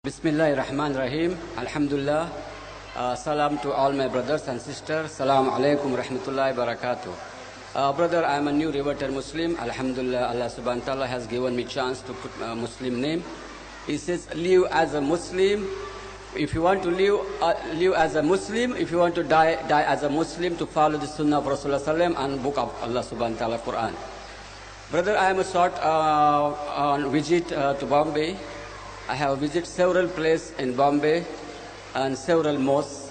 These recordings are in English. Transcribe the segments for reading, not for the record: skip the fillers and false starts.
Bismillahir Rahmanir Rahim. Alhamdulillah. Salam to all my brothers and sisters. Assalamu alaikum rahmatullahi barakatuh. Brother, I am a new reverted Muslim. Alhamdulillah, Allah subhanahu wa ta'ala has given me chance to put a Muslim name. He says, live as a Muslim. If you want to live as a Muslim. If you want to die as a Muslim, to follow the Sunnah of Rasulullah sallam and book of Allah subhanahu wa ta'ala Quran. Brother, I am a short on visit to Bombay. I have visited several places in Bombay and several mosques.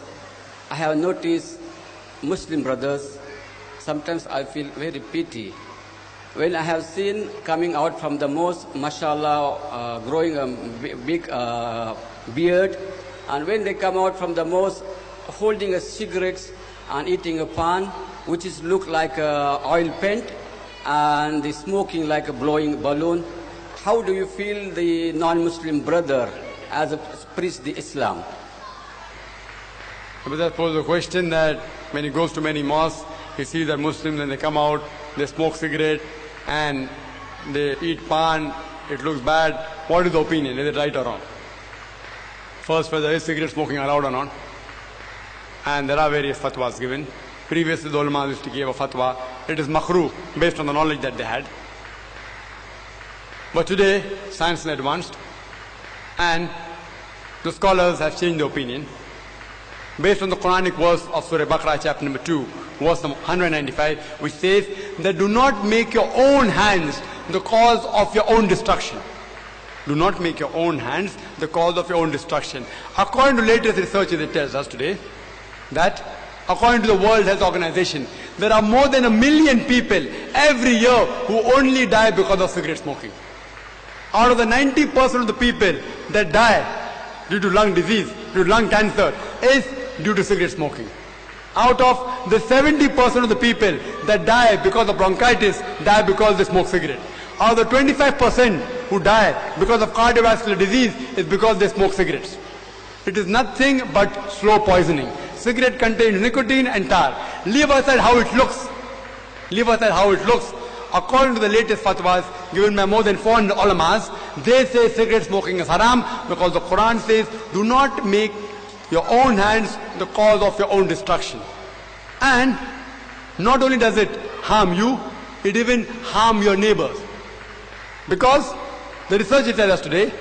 I have noticed Muslim brothers, sometimes I feel very pity. When I have seen coming out from the mosque, mashallah, growing a big beard, and when they come out from the mosque, holding a cigarettes and eating a pan, which is look like a oil paint, and they smoking like a blowing balloon. How do you feel the non-Muslim brother as a priest the Islam? But that poses a question that when he goes to many mosques, he sees that Muslims, when they come out, they smoke cigarette and they eat pan, it looks bad. What is the opinion? Is it right or wrong? First, whether is cigarette smoking allowed or not? And there are various fatwas given. Previously, the ulama used to give a fatwa. It is makruh, based on the knowledge that they had. But today, science is advanced, and the scholars have changed their opinion. Based on the Quranic verse of Surah Baqarah, chapter number 2, verse number 195, which says that do not make your own hands the cause of your own destruction. Do not make your own hands the cause of your own destruction. According to latest research, it tells us today that according to the World Health Organization, there are more than 1 million people every year who only die because of cigarette smoking. Out of the 90% of the people that die due to lung disease, due to lung cancer, is due to cigarette smoking. Out of the 70% of the people that die because of bronchitis, die because they smoke cigarette. Out of the 25% who die because of cardiovascular disease, is because they smoke cigarettes. It is nothing but slow poisoning. Cigarette contains nicotine and tar. Leave aside how it looks. Leave aside how it looks. According to the latest fatwas given by more than 400 ulamas, they say cigarette smoking is haram because the Quran says, do not make your own hands the cause of your own destruction. And not only does it harm you, it even harm your neighbors. Because the research tells us today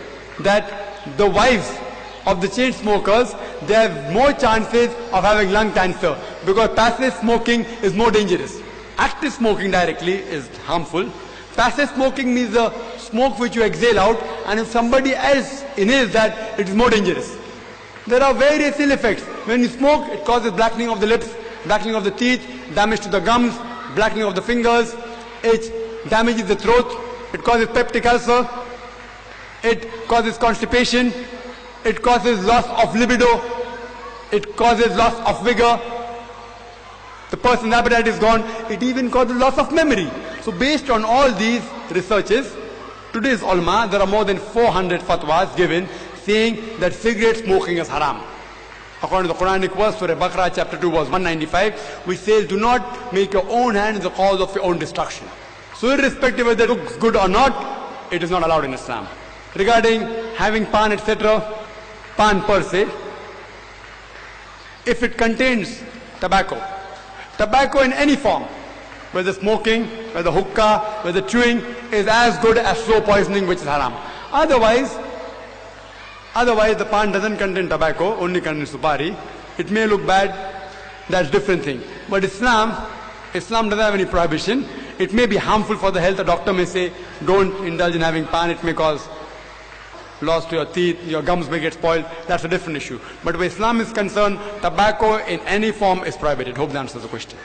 that the wives of the chain smokers, they have more chances of having lung cancer because passive smoking is more dangerous. Active smoking directly is harmful. Passive smoking means the smoke which you exhale out, and if somebody else inhales that, it is more dangerous. There are various ill effects. When you smoke, it causes blackening of the lips, blackening of the teeth, damage to the gums, blackening of the fingers, it damages the throat, it causes peptic ulcer, it causes constipation, it causes loss of libido, it causes loss of vigor. The person's appetite is gone. It even causes loss of memory. So based on all these researches, today's ulama, there are more than 400 fatwas given saying that cigarette smoking is haram. According to the Quranic verse, Surah Baqarah chapter 2 verse 195, which says, do not make your own hands the cause of your own destruction. So irrespective whether it looks good or not, it is not allowed in Islam. Regarding having pan, etc., pan per se, if it contains tobacco in any form, whether smoking, whether hookah, whether chewing, is as good as slow poisoning, which is haram. Otherwise the pan doesn't contain tobacco, only contains supari. It may look bad, that's a different thing. But Islam doesn't have any prohibition. It may be harmful for the health. A doctor may say, don't indulge in having pan, it may cause loss to your teeth, your gums may get spoiled. That's a different issue. But where Islam is concerned, tobacco in any form is prohibited. Hope that answers the question.